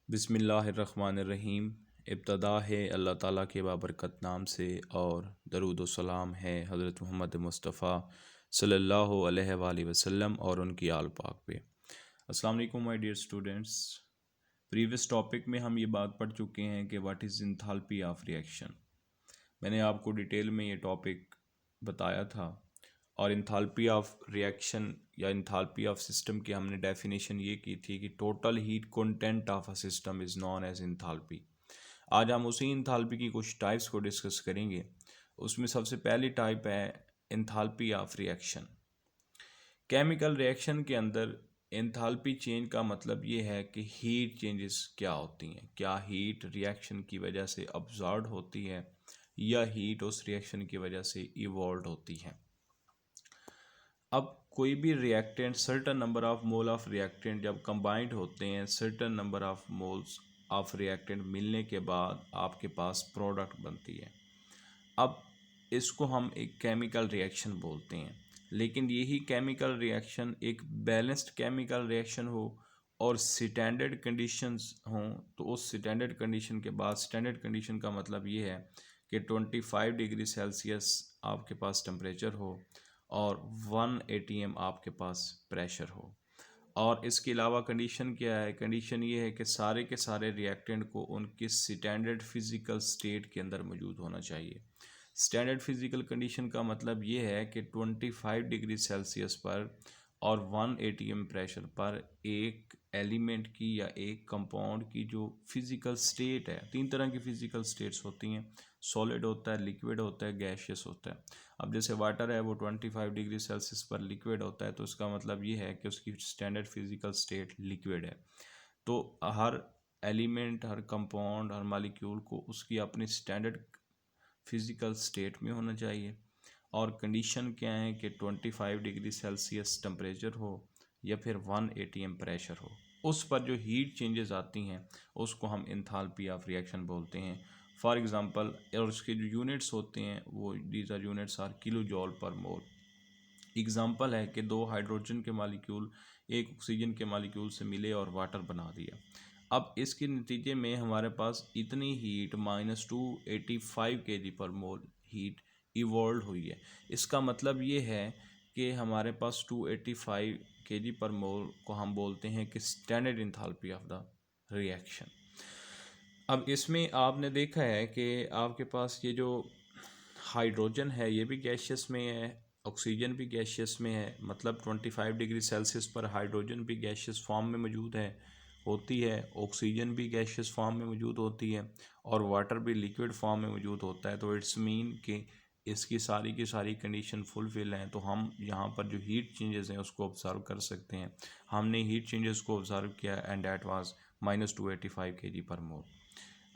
बिस्मिल्लाहिर्रहमानिर्रहीम। इब्तदा है अल्लाह ताला के बाबरकत नाम से और दरूद व सलाम है हज़रत मोहम्मद मुस्तफ़ा सल्लल्लाहु अलैहि वसल्लम और उनकी आल पाक पे। अस्सलाम वालेकुम my dear students. Previous topic में हम ये बात पढ़ चुके हैं कि what is enthalpy of reaction. मैंने आपको डिटेल में ये टॉपिक बताया था और इंथैल्पी ऑफ रिएक्शन या इंथैल्पी ऑफ सिस्टम की हमने डेफिनेशन ये की थी कि total heat content of a system is known as enthalpy. आज हम उसी इंथैल्पी की कुछ टाइप्स को डिस्कस करेंगे। उसमें सबसे पहली टाइप है enthalpy of reaction. Chemical reaction के अंदर एंथैल्पी चेंज का मतलब ये है कि हीट चेंजेस क्या होती हैं, क्या हीट रिएक्शन की वजह से अब्जॉर्ब होती है या हीट उस रिएक्शन की वजह से इवॉल्व होती है। अब कोई भी reactant certain number of mole of reactant जब कंबाइंड होते हैं, certain number of moles of reactant मिलने के बाद आपके पास प्रोडक्ट बनती है। अब इसको हम एक केमिकल रिएक्शन बोलते हैं, लेकिन यही केमिकल रिएक्शन एक बैलेंस्ड केमिकल रिएक्शन हो और स्टैंडर्ड कंडीशंस हों, तो उस स्टैंडर्ड कंडीशन के बाद, स्टैंडर्ड कंडीशन का मतलब ये है कि 25 डिग्री सेल्सियस आपके पास टेम्परेचर हो और 1 atm आपके पास प्रेशर हो। और इसके अलावा कंडीशन क्या है? कंडीशन ये है कि सारे के सारे रिएक्टेंट को उनके स्टैंडर्ड फिज़िकल स्टेट के अंदर मौजूद होना चाहिए। स्टैंडर्ड फिज़िकल कंडीशन का मतलब ये है कि 25 डिग्री सेल्सियस पर और 1 atm प्रेशर पर एक एलिमेंट की या एक कंपाउंड की जो फिज़िकल स्टेट है, तीन तरह की फिज़िकल स्टेट्स होती हैं, सॉलिड होता है, लिक्विड होता है, गैशियस होता है। अब जैसे वाटर है वो 25 डिग्री सेल्सियस पर लिक्विड होता है, तो इसका मतलब ये है कि उसकी स्टैंडर्ड फिज़िकल स्टेट लिक्विड है। तो हर एलिमेंट, हर कंपाउंड, हर मालिक्यूल को उसकी अपनी स्टैंडर्ड फिज़िकल स्टेट में होना चाहिए। और कंडीशन क्या है कि 25 डिग्री सेल्सियस टेम्परेचर हो या फिर 1 atm प्रेशर हो। उस पर जो हीट चेंजेस आती हैं उसको हम एंथैल्पी ऑफ रिएक्शन बोलते हैं। फॉर एग्ज़ाम्पल, और उसके जो यूनिट्स होते हैं वो these are units are kilojoule per mole. Example है कि दो हाइड्रोजन के मालिक्यूल एक ऑक्सीजन के मालिक्यूल से मिले और वाटर बना दिया। अब इसके नतीजे में हमारे पास इतनी हीट -285 kg पर मोल हीट इवॉल्व हुई है। इसका मतलब ये है कि हमारे पास 285 kg पर मोल को हम बोलते हैं कि standard enthalpy of the reaction. अब इसमें आपने देखा है कि आपके पास ये जो हाइड्रोजन है ये भी गैशियस में है, ऑक्सीजन भी गैशियस में है। मतलब 25 डिग्री सेल्सियस पर हाइड्रोजन भी गैशियस फॉर्म में मौजूद है होती है, ऑक्सीजन भी गैशियस फॉर्म में मौजूद होती है और वाटर भी लिक्विड फॉर्म में मौजूद होता है। तो इट्स मीन कि इसकी सारी की सारी कंडीशन फुलफिल हैं, तो हम यहाँ पर जो हीट चेंजेस हैं उसको ऑब्जर्व कर सकते हैं। हमने हीट चेंजेस को ऑब्जर्व किया and that was -285 kg per मोल।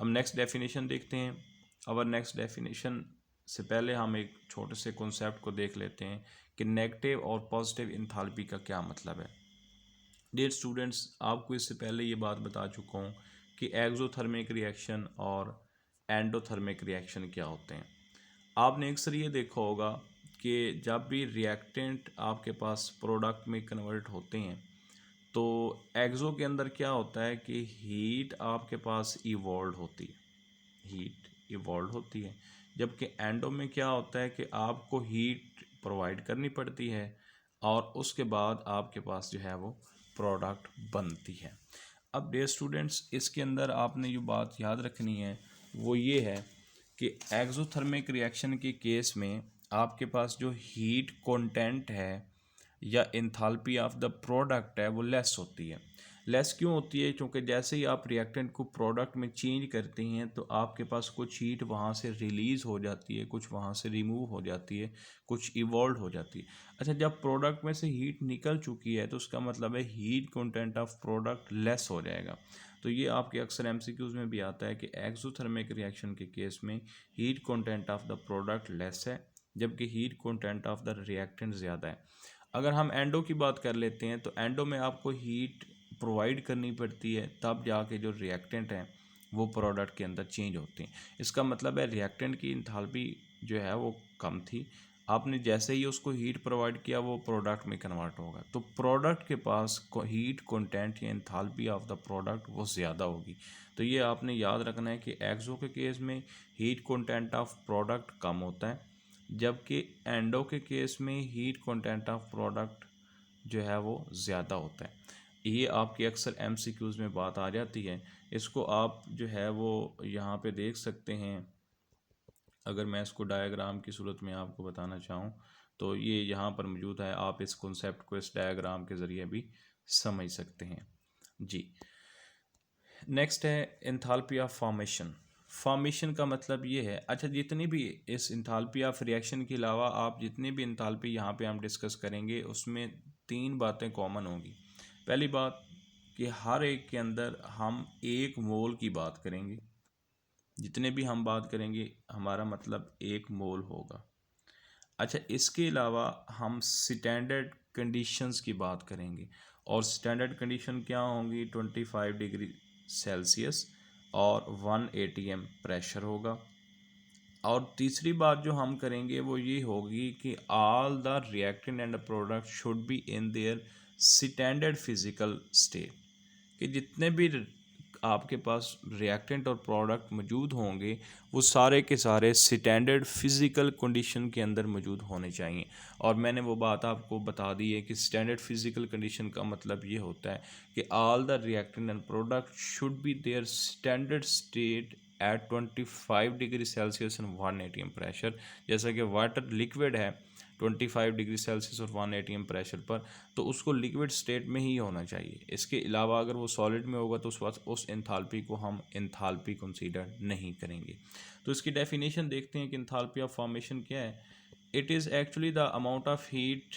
अब नेक्स्ट डेफिनेशन देखते हैं। अवर नेक्स्ट डेफिनेशन से पहले हम एक छोटे से कॉन्सेप्ट को देख लेते हैं कि नेगेटिव और पॉजिटिव इंथैल्पी का क्या मतलब है। डियर स्टूडेंट्स, आपको इससे पहले ये बात बता चुका हूँ कि एक्सोथर्मिक रिएक्शन और एंडोथर्मिक रिएक्शन क्या होते हैं। आपने अक्सर ये देखा होगा कि जब भी रिएक्टेंट आपके पास प्रोडक्ट में कन्वर्ट होते हैं तो एक्सो के अंदर क्या होता है कि हीट आपके पास इवॉल्व होती है, हीट इवॉल्व होती है। जबकि एंडो में क्या होता है कि आपको हीट प्रोवाइड करनी पड़ती है और उसके बाद आपके पास जो है वो प्रोडक्ट बनती है। अब डियर स्टूडेंट्स, इसके अंदर आपने जो बात याद रखनी है वो ये है कि एक्सोथर्मिक रिएक्शन के केस में आपके पास जो हीट कंटेंट है या एंथैल्पी ऑफ द प्रोडक्ट है वो लेस होती है। लेस क्यों होती है? क्योंकि जैसे ही आप रिएक्टेंट को प्रोडक्ट में चेंज करते हैं तो आपके पास कुछ हीट वहाँ से रिलीज़ हो जाती है, कुछ वहाँ से रिमूव हो जाती है, कुछ इवॉल्व हो जाती है। अच्छा, जब प्रोडक्ट में से हीट निकल चुकी है तो उसका मतलब है heat content of product less हो जाएगा। तो ये आपके अक्सर एमसीक्यूज़ में भी आता है कि एक्सोथर्मिक रिएक्शन के केस में heat content of the product less है जबकि heat content of the reactant ज़्यादा है। अगर हम एंडो की बात कर लेते हैं तो एंडो में आपको हीट प्रोवाइड करनी पड़ती है, तब जाके जो रिएक्टेंट हैं वो प्रोडक्ट के अंदर चेंज होते हैं। इसका मतलब है रिएक्टेंट की इंथैल्पी जो है वो कम थी आपने जैसे ही उसको हीट प्रोवाइड किया वो प्रोडक्ट में कन्वर्ट होगा। तो प्रोडक्ट के पास हीट कंटेंट या एंथैल्पी ऑफ द प्रोडक्ट वो ज़्यादा होगी। तो ये आपने याद रखना है कि एक्सो के केस में हीट कंटेंट ऑफ प्रोडक्ट कम होता है, जबकि एंडो के केस में हीट कंटेंट ऑफ प्रोडक्ट जो है वो ज़्यादा होता है। ये आपकी अक्सर एमसीक्यूज़ में बात आ जाती है। इसको आप जो है वो यहाँ पे देख सकते हैं। अगर मैं इसको डायग्राम की सूरत में आपको बताना चाहूँ तो ये यहाँ पर मौजूद है। आप इस कॉन्सेप्ट को इस डायग्राम के ज़रिए भी समझ सकते हैं जी। नेक्स्ट है एंथैल्पी ऑफ फॉर्मेशन। फॉर्मेशन का मतलब ये है, अच्छा जितनी भी इस एंथैल्पी ऑफ रिएक्शन के अलावा आप जितनी भी एंथैल्पी यहाँ पे हम डिस्कस करेंगे उसमें तीन बातें कॉमन होंगी। पहली बात कि हर एक के अंदर हम एक मोल की बात करेंगे। जितने भी हम बात करेंगे हमारा मतलब एक मोल होगा। अच्छा इसके अलावा हम स्टैंडर्ड कंडीशंस की बात करेंगे और स्टैंडर्ड कंडीशन क्या होंगी, 25 डिग्री सेल्सियस और 1 atm प्रेशर होगा। और तीसरी बात जो हम करेंगे वो ये होगी कि all the reactant and product should be in their standard physical state, कि जितने भी आपके पास रिएक्टेंट और प्रोडक्ट मौजूद होंगे वो सारे के सारे स्टैंडर्ड फिज़िकल कंडीशन के अंदर मौजूद होने चाहिए। और मैंने वो बात आपको बता दी है कि स्टैंडर्ड फिज़िकल कंडीशन का मतलब ये होता है कि all the reactant and product should be there standard state at 25 degree Celsius and 1 atm pressure. जैसा कि वाटर लिक्विड है 25 डिग्री सेल्सियस और 1 atm प्रेशर पर, तो उसको लिक्विड स्टेट में ही होना चाहिए। इसके अलावा अगर वो सॉलिड में होगा तो उस वक्त उस एंथैल्पी को हम एंथैल्पी कंसीडर नहीं करेंगे। तो इसकी डेफिनेशन देखते हैं कि एंथैल्पी ऑफ फॉर्मेशन क्या है। It is actually the amount of heat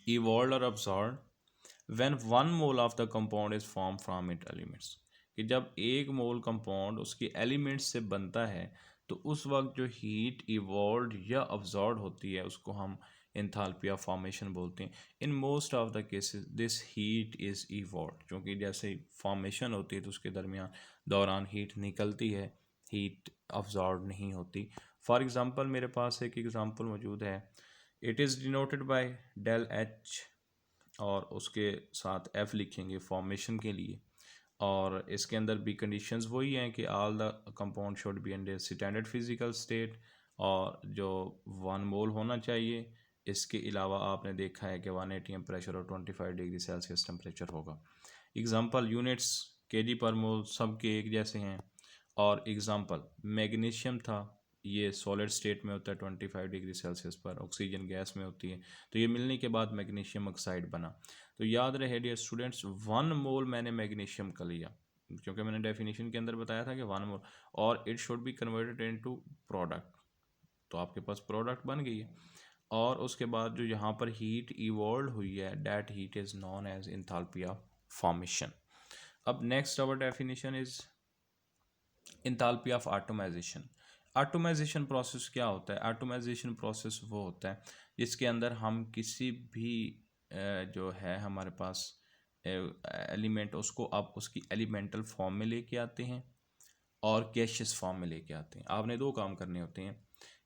evolved or absorbed when 1 mole of the compound is formed from its elements, कि जब 1 मोल कंपाउंड उसके एलिमेंट्स से बनता है तो उस वक्त जो हीट इवॉल्व या अब्जॉर्ब होती है उसको हम एंथैल्पी ऑफ फॉर्मेशन बोलते हैं। In most of the cases this heat is evolve, क्योंकि जैसे फॉर्मेशन होती है तो उसके दौरान हीट निकलती है, हीट अब्जॉर्ब नहीं होती। फॉर एग्ज़ाम्पल मेरे पास एक एग्ज़ाम्पल मौजूद है। It is denoted by del H और उसके साथ एफ लिखेंगे फॉर्मेशन के लिए। और इसके अंदर भी कंडीशंस वही हैं कि all the compound should be in standard physical state और जो 1 मोल होना चाहिए। इसके अलावा आपने देखा है कि 1 atm प्रेशर और 25 डिग्री सेल्सियस टेम्परेचर होगा। एग्जांपल यूनिट्स kg पर मोल सब के एक जैसे हैं। और एग्जांपल मैग्नीशियम था, ये सॉलिड स्टेट में होता है 25 डिग्री सेल्सियस पर, ऑक्सीजन गैस में होती है, तो ये मिलने के बाद मैग्नीशियम ऑक्साइड बना। तो याद रहे डियर स्टूडेंट्स 1 मोल मैंने मैग्नीशियम का लिया क्योंकि मैंने डेफिनेशन के अंदर बताया था कि 1 मोल, और it should be converted into product, तो आपके पास प्रोडक्ट बन गई है। और उसके बाद जो यहाँ पर हीट इवॉल्व हुई है that heat is known as enthalpy of formation. अब next our definition is enthalpy of atomization. Atomization process क्या होता है? एटमाइजेशन प्रोसेस वो होता है जिसके अंदर हम किसी भी जो है हमारे पास एलिमेंट उसको आप उसकी एलिमेंटल फॉर्म में लेके आते हैं और गैशियस फॉर्म में लेके आते हैं। आपने दो काम करने होते हैं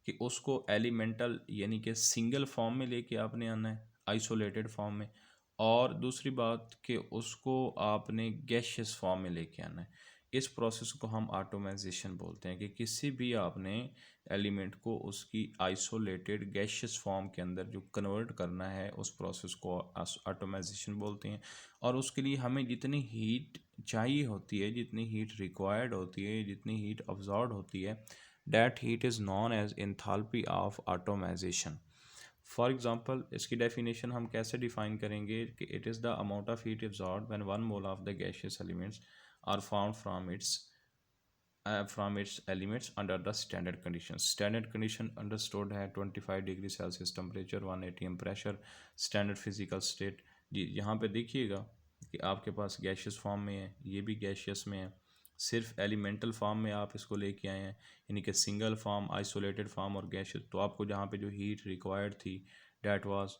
कि उसको एलिमेंटल यानी कि सिंगल फॉर्म में लेके आपने आना है, आइसोलेटेड फॉर्म में, और दूसरी बात कि उसको आपने गैशियस फॉर्म में लेके आना है। इस प्रोसेस को हम ऑटोमाइजेशन बोलते हैं कि किसी भी आपने एलिमेंट को उसकी आइसोलेटेड गैशियस फॉर्म के अंदर जो कन्वर्ट करना है उस प्रोसेस को ऑटोमाइजेशन बोलते हैं। और उसके लिए हमें जितनी हीट चाहिए होती है, जितनी हीट रिक्वायर्ड होती है, जितनी हीट अब्जॉर्ब होती है, that heat is known as enthalpy of atomisation. For example इसकी डेफिनेशन हम कैसे डिफाइन करेंगे कि it is the amount of heat absorb when 1 mole of the gaseous elements are found from its elements under the standard conditions. Standard condition understood है 25 degree Celsius temperature, 1 atm pressure, standard physical state. जी यहाँ पे देखिएगा कि आपके पास gaseous form में है, ये भी गैशियस में है, सिर्फ एलिमेंटल फॉर्म में आप इसको लेके आए हैं, यानी कि सिंगल फॉर्म, आइसोलेटेड फॉर्म और गैशियस। तो आपको जहाँ पे जो हीट रिक्वायर्ड थी that was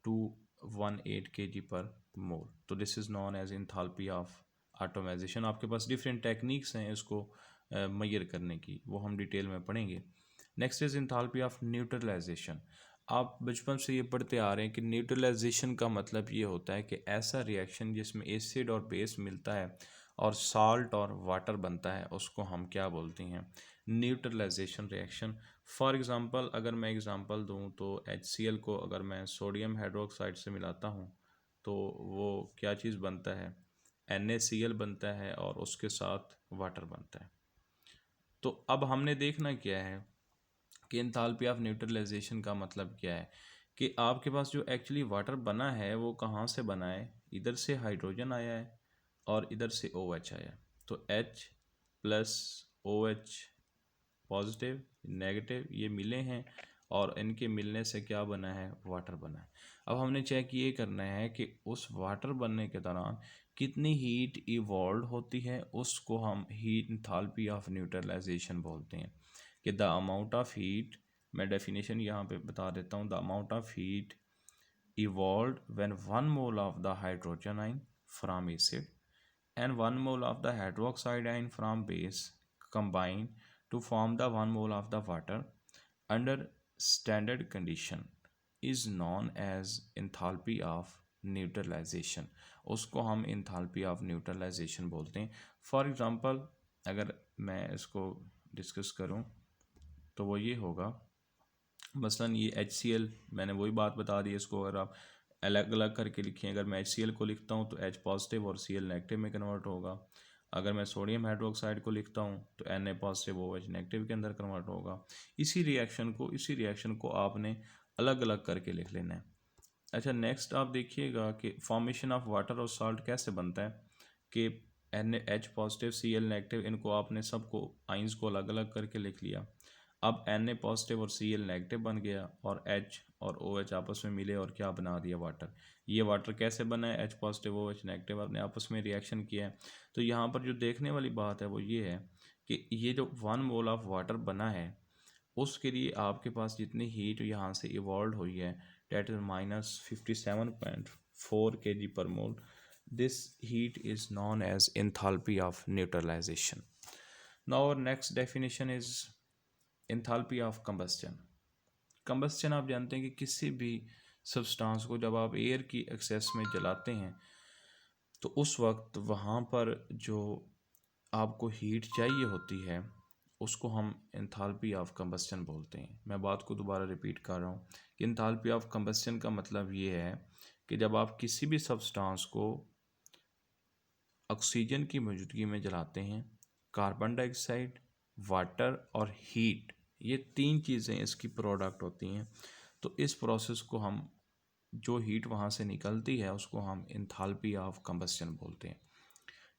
218 kg per mole. तो this is known as enthalpy of atomisation. आपके पास डिफरेंट टेक्निक्स हैं इसको मैयर करने की, वो हम डिटेल में पढ़ेंगे। Next is enthalpy of neutralisation. आप बचपन से ये पढ़ते आ रहे हैं कि न्यूट्रलाइजेशन का मतलब ये होता है कि ऐसा रिएक्शन जिसमें एसिड और बेस मिलता है और साल्ट और वाटर बनता है, उसको हम क्या बोलते हैं, न्यूट्रलाइजेशन रिएक्शन। फॉर एग्ज़ाम्पल अगर मैं एग्ज़ाम्पल दूं तो HCl को अगर मैं सोडियम हाइड्रोक्साइड से मिलाता हूं तो वो क्या चीज़ बनता है, NaCl बनता है और उसके साथ वाटर बनता है। तो अब हमने देखना क्या है कि एंथैल्पी ऑफ न्यूट्रलाइजेशन का मतलब क्या है, कि आपके पास जो एक्चुअली वाटर बना है वो कहाँ से बना है, इधर से हाइड्रोजन आया है और इधर से OH आया है। तो H plus OH positive negative ये मिले हैं और इनके मिलने से क्या बना है, वाटर बना है। अब हमने चेक ये करना है कि उस वाटर बनने के दौरान कितनी हीट इवॉल्व होती है, उसको हम हीट एंथैल्पी ऑफ न्यूट्रलाइजेशन बोलते हैं। कि द अमाउंट ऑफ हीट, मैं डेफिनेशन यहाँ पे बता देता हूँ, the amount of heat evolved when 1 mole of the hydrogen ion from acid and 1 mole of the hydroxide ion from base combine to form the 1 mole of the water under standard condition is known as enthalpy of neutralisation. उसको हम enthalpy of neutralisation बोलते हैं। For example अगर मैं इसको discuss करूं तो वो ये होगा, मसलन ये HCl, मैंने वही बात बता दी, इसको अगर आप अलग अलग करके लिखें, अगर मैं HCl को लिखता हूँ तो H पॉजिटिव और Cl नेगेटिव में कन्वर्ट होगा। अगर मैं सोडियम हाइड्रोक्साइड को लिखता हूँ तो Na पॉजिटिव OH नेगेटिव के अंदर कन्वर्ट होगा। इसी रिएक्शन को आपने अलग अलग करके लिख लेना है। अच्छा, नेक्स्ट आप देखिएगा कि फॉर्मेशन ऑफ वाटर और सॉल्ट कैसे बनता है, कि H पॉजिटिव Cl नेगेटिव, इनको आपने सबको आइंस को अलग अलग करके लिख लिया। अब Na पॉजिटिव और Cl नेगेटिव बन गया और H और OH आपस में मिले और क्या बना दिया, वाटर। ये वाटर कैसे बना है, H पॉजिटिव OH नेगेटिव आपने आपस में रिएक्शन किया है। तो यहाँ पर जो देखने वाली बात है वो ये है कि ये जो 1 मोल ऑफ वाटर बना है उसके लिए आपके पास जितनी हीट यहाँ से इवॉल्व हुई है, that is -57.4 kg per mole। This heat is known as enthalpy of neutralization. Now our next definition is enthalpy of combustion. Combustion आप जानते हैं कि किसी भी सब्सटेंस को जब आप एयर की एक्सेस में जलाते हैं तो उस वक्त वहाँ पर जो आपको हीट चाहिए होती है उसको हम एंथैल्पी ऑफ कंबस्चन बोलते हैं। मैं बात को दोबारा रिपीट कर रहा हूँ कि एंथैल्पी ऑफ कंबस्चन का मतलब ये है कि जब आप किसी भी सब्सटेंस को ऑक्सीजन की मौजूदगी में जलाते हैं, कार्बन डाइऑक्साइड, वाटर और हीट, ये तीन चीज़ें इसकी प्रोडक्ट होती हैं। तो इस प्रोसेस को हम, जो हीट वहाँ से निकलती है उसको हम एंथैल्पी ऑफ कंबस्चन बोलते हैं।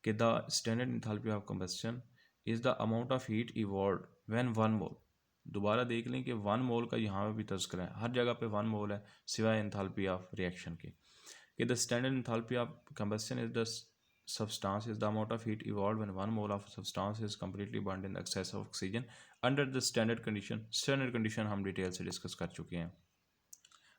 कि the standard enthalpy of combustion is the amount of heat evolve when 1 mole. दोबारा देख लें कि 1 मोल का यहाँ पे भी तस्करा है, हर जगह पे 1 मोल है सिवाय एंथैल्पी ऑफ रिएक्शन के। कि the standard enthalpy of combustion is the substance is the amount of heat evolved when 1 mole of substance is completely burned in the excess of oxygen under the standard condition। Standard condition हम detail से discuss कर चुके हैं,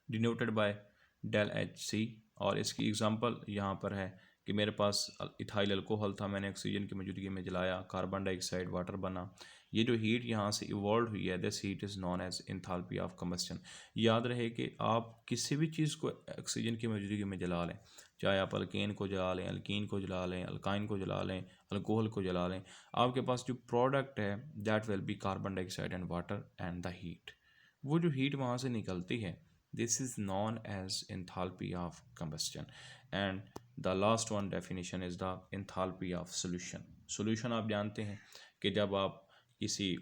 denoted by ΔHc। और इसकी example यहाँ पर है कि मेरे पास इथाइल अल्कोहल था, मैंने ऑक्सीजन की मौजूदगी में जलाया, कार्बन डाइऑक्साइड वाटर बना। ये जो हीट यहाँ से इवॉल्व हुई है, this heat is known as enthalpy of combustion. याद रहे कि आप किसी भी चीज़ को ऑक्सीजन की मौजूदगी में जला लें, चाहे आप अल्केन को जला लें, अल्कीन को जला लें, अल्काइन को जला लें, अल्कोहल को जला लें, आपके पास जो प्रोडक्ट है that will be carbon dioxide and water and the heat. वो जो हीट वहाँ से निकलती है, this is known as enthalpy of combustion। and the last one definition is the enthalpy of solution। आप जानते हैं कि जब आप किसी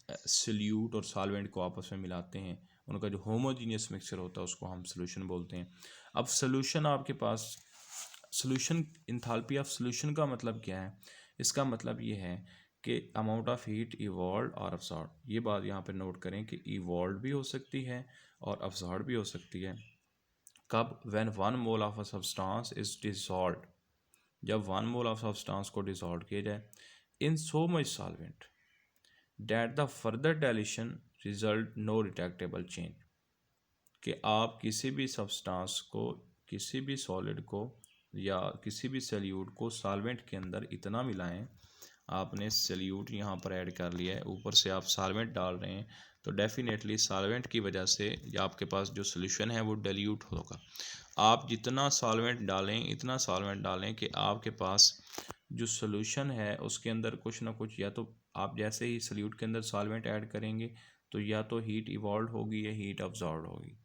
सल्यूट और सॉल्वेंट को आपस में मिलाते हैं, उनका जो होमोजीनियस मिक्सचर होता है उसको हम सॉल्यूशन बोलते हैं। अब सॉल्यूशन आपके पास, सॉल्यूशन, इंथैल्पी ऑफ सॉल्यूशन का मतलब क्या है, इसका मतलब ये है कि अमाउंट ऑफ हीट इवॉल्व और अब्सॉर्ब। ये बात यहाँ पे नोट करें कि इवॉल्व भी हो सकती है और अब्सॉर्ब भी हो सकती है। कब, when 1 mole of a substance is dissolved, जब 1 मोल ऑफ सब्सटेंस को डिसॉल्व किया जाए in so much solvent that the further dilution result no detectable change. कि आप किसी भी सब्सटेंस को, किसी भी सॉलिड को या किसी भी सल्यूट को सॉल्वेंट के अंदर इतना मिलाएं, आपने सल्यूट यहाँ पर ऐड कर लिया है, ऊपर से आप सॉल्वेंट डाल रहे हैं, तो डेफिनेटली सॉल्वेंट की वजह से आपके पास जो सोल्यूशन है वो डाइल्यूट होगा। आप जितना सॉल्वेंट डालें, इतना सॉल्वेंट डालें कि आपके पास जो सोल्यूशन है उसके अंदर कुछ ना कुछ, या तो आप जैसे ही सल्यूट के अंदर सॉल्वेंट ऐड करेंगे तो या तो हीट इवॉल्व होगी या हीट अब्जॉर्ब होगी।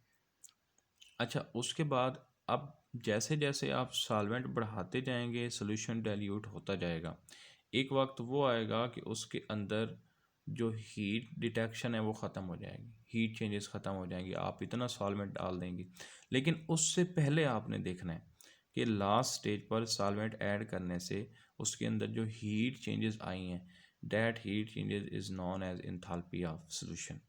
अच्छा, उसके बाद अब जैसे जैसे आप सॉल्वेंट बढ़ाते जाएंगे सोल्यूशन डाइल्यूट होता जाएगा। एक वक्त वो आएगा कि उसके अंदर जो हीट डिटेक्शन है वो ख़त्म हो जाएगी, हीट चेंजेस ख़त्म हो जाएंगी, आप इतना सॉल्वेंट डाल देंगे। लेकिन उससे पहले आपने देखना है कि लास्ट स्टेज पर सॉल्वेंट ऐड करने से उसके अंदर जो हीट चेंजेस आई हैं, that heat changes is known as enthalpy of solution.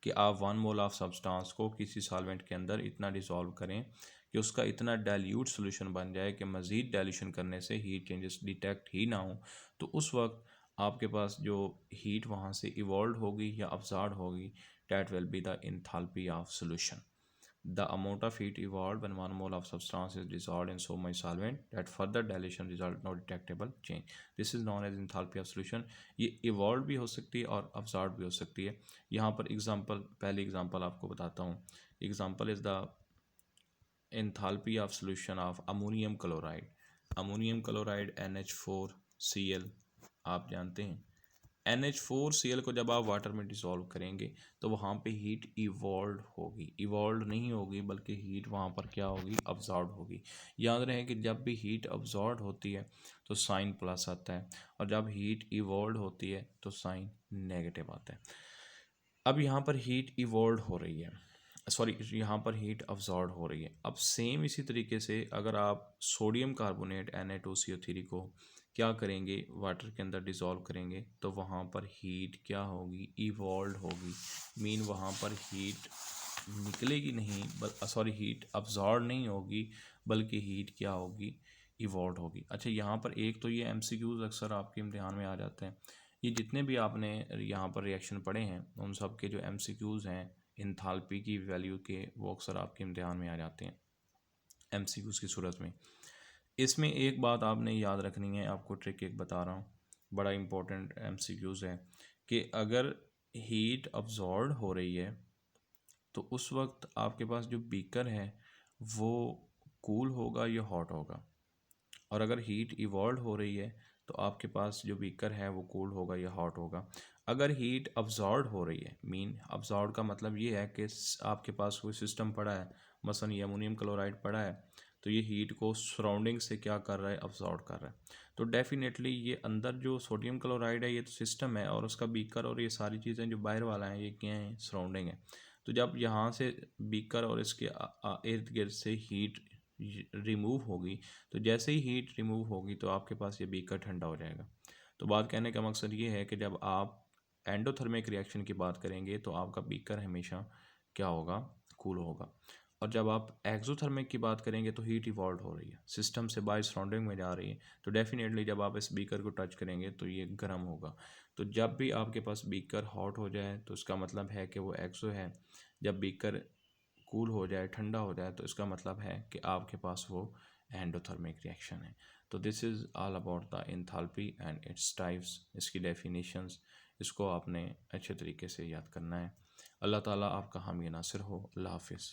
कि आप 1 मोल ऑफ सब्सटेंस को किसी सॉल्वेंट के अंदर इतना डिसॉल्व करें कि उसका इतना डाइल्यूट सोल्यूशन बन जाए कि मज़ीद डाइल्यूशन करने से हीट चेंजेस डिटेक्ट ही ना हो। तो उस वक्त आपके पास जो हीट वहाँ से इवॉल्व होगी या अब्जॉर्ब होगी, that will be the enthalpy of solution. The amount of heat evolved when 1 mole of substance is dissolved in so much solvent that further dilution result no detectable change. This is known as enthalpy of solution. ये evolved भी हो सकती है और absorbed भी हो सकती है। यहाँ पर एग्जांपल, पहली एग्जांपल आपको बताता हूँ। Example is the enthalpy of solution of ammonium chloride. Ammonium chloride NH4Cl आप जानते हैं। NH4Cl को जब आप वाटर में डिसॉल्व करेंगे तो वहाँ पे हीट इवॉल्व होगी, इवॉल्व नहीं होगी बल्कि हीट वहाँ पर क्या होगी, अब्जॉर्ब होगी। याद रहे कि जब भी हीट अब्जॉर्ब होती है तो साइन प्लस आता है, और जब हीट इवॉल्व होती है तो साइन नेगेटिव आता है। अब यहाँ पर हीट इवॉल्व हो रही है, सॉरी यहाँ पर हीट अब्जॉर्ब हो रही है। अब सेम इसी तरीके से अगर आप सोडियम कार्बोनेट Na2CO3 को क्या करेंगे, वाटर के अंदर डिसॉल्व करेंगे तो वहाँ पर हीट क्या होगी, इवॉल्व होगी। मीन वहाँ पर हीट निकलेगी नहीं, सॉरी हीट अब्जॉर्ब नहीं होगी बल्कि हीट क्या होगी, इवॉल्व होगी। अच्छा, यहाँ पर एक तो ये MCQs अक्सर आपके इम्तिहान में आ जाते हैं। ये जितने भी आपने यहाँ पर रिएक्शन पढ़े हैं उन सब के जो MCQs हैं इंथाल्पी की वैल्यू के, वो अक्सर आपके इम्तिहान में आ जाते हैं MCQs की सूरत में। इसमें एक बात आपने याद रखनी है, आपको ट्रिक एक बता रहा हूँ, बड़ा इंपॉर्टेंट MCQs है कि अगर हीट अब्जॉर्ब हो रही है तो उस वक्त आपके पास जो बीकर है वो कूल होगा या हॉट होगा, और अगर हीट इवॉल्व हो रही है तो आपके पास जो बीकर है वो कूल होगा या हॉट होगा। अगर हीट अब्जॉर्ब हो रही है, मीन अब्जॉर्ब का मतलब ये है कि आपके पास कोई सिस्टम पड़ा है, मसलन ये अमोनियम क्लोराइड पड़ा है, तो ये हीट को सराउंडिंग से क्या कर रहा है, अब्जॉर्ब कर रहा है। तो डेफिनेटली ये अंदर जो सोडियम क्लोराइड है ये तो सिस्टम है, और उसका बीकर और ये सारी चीज़ें जो बाहर वाला है ये क्या है, सराउंडिंग है। तो जब यहाँ से बीकर और इसके इर्द गिर्द से हीट रिमूव होगी, तो जैसे ही हीट रिमूव होगी तो आपके पास ये बीकर ठंडा हो जाएगा। तो बात कहने का मकसद ये है कि जब आप एंडोथर्मिक रिएक्शन की बात करेंगे तो आपका बीकर हमेशा क्या होगा, कूल होगा। और जब आप एक्सोथर्मिक की बात करेंगे तो हीट इवॉल्व हो रही है, सिस्टम से बाहर सराउंडिंग में जा रही है, तो डेफिनेटली जब आप इस बीकर को टच करेंगे तो ये गर्म होगा। तो जब भी आपके पास बीकर हॉट हो जाए तो इसका मतलब है कि वो एक्सो है, जब बीकर कूल हो जाए, ठंडा हो जाए, तो इसका मतलब है कि आपके पास वो एंडोथर्मिक रिएक्शन है। तो this is all about the enthalpy and its types, इसकी डेफिनेशंस, इसको आपने अच्छे तरीके से याद करना है। अल्लाह ताला आपका हामी नासिर हो। अल्लाह हाफिज़।